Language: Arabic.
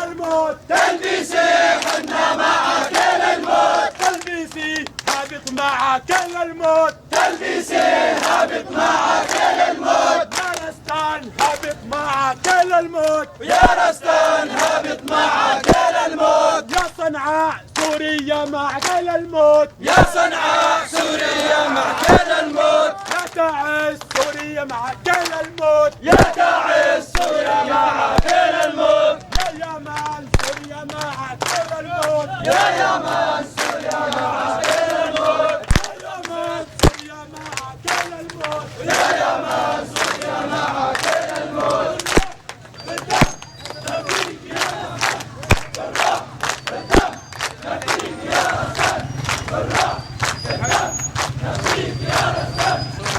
للموت. تلبيسي حنا معك للموت. تلبيسي هابط معك للموت. تلبيسي هابط معك للموت. يا رستان هابط معك للموت. يا رستان هابط معك للموت. يا صنعاء سوريا معك للموت. يا صنعاء سوريا معك للموت. يا تعز سوريا معك للموت. يا تعز سوريا معك للموت. يا يمن سوريا معك للموت. يا يمن سوريا معك للموت. يا يمن سوريا معك للموت. يا يمن سوريا معك للموت. يا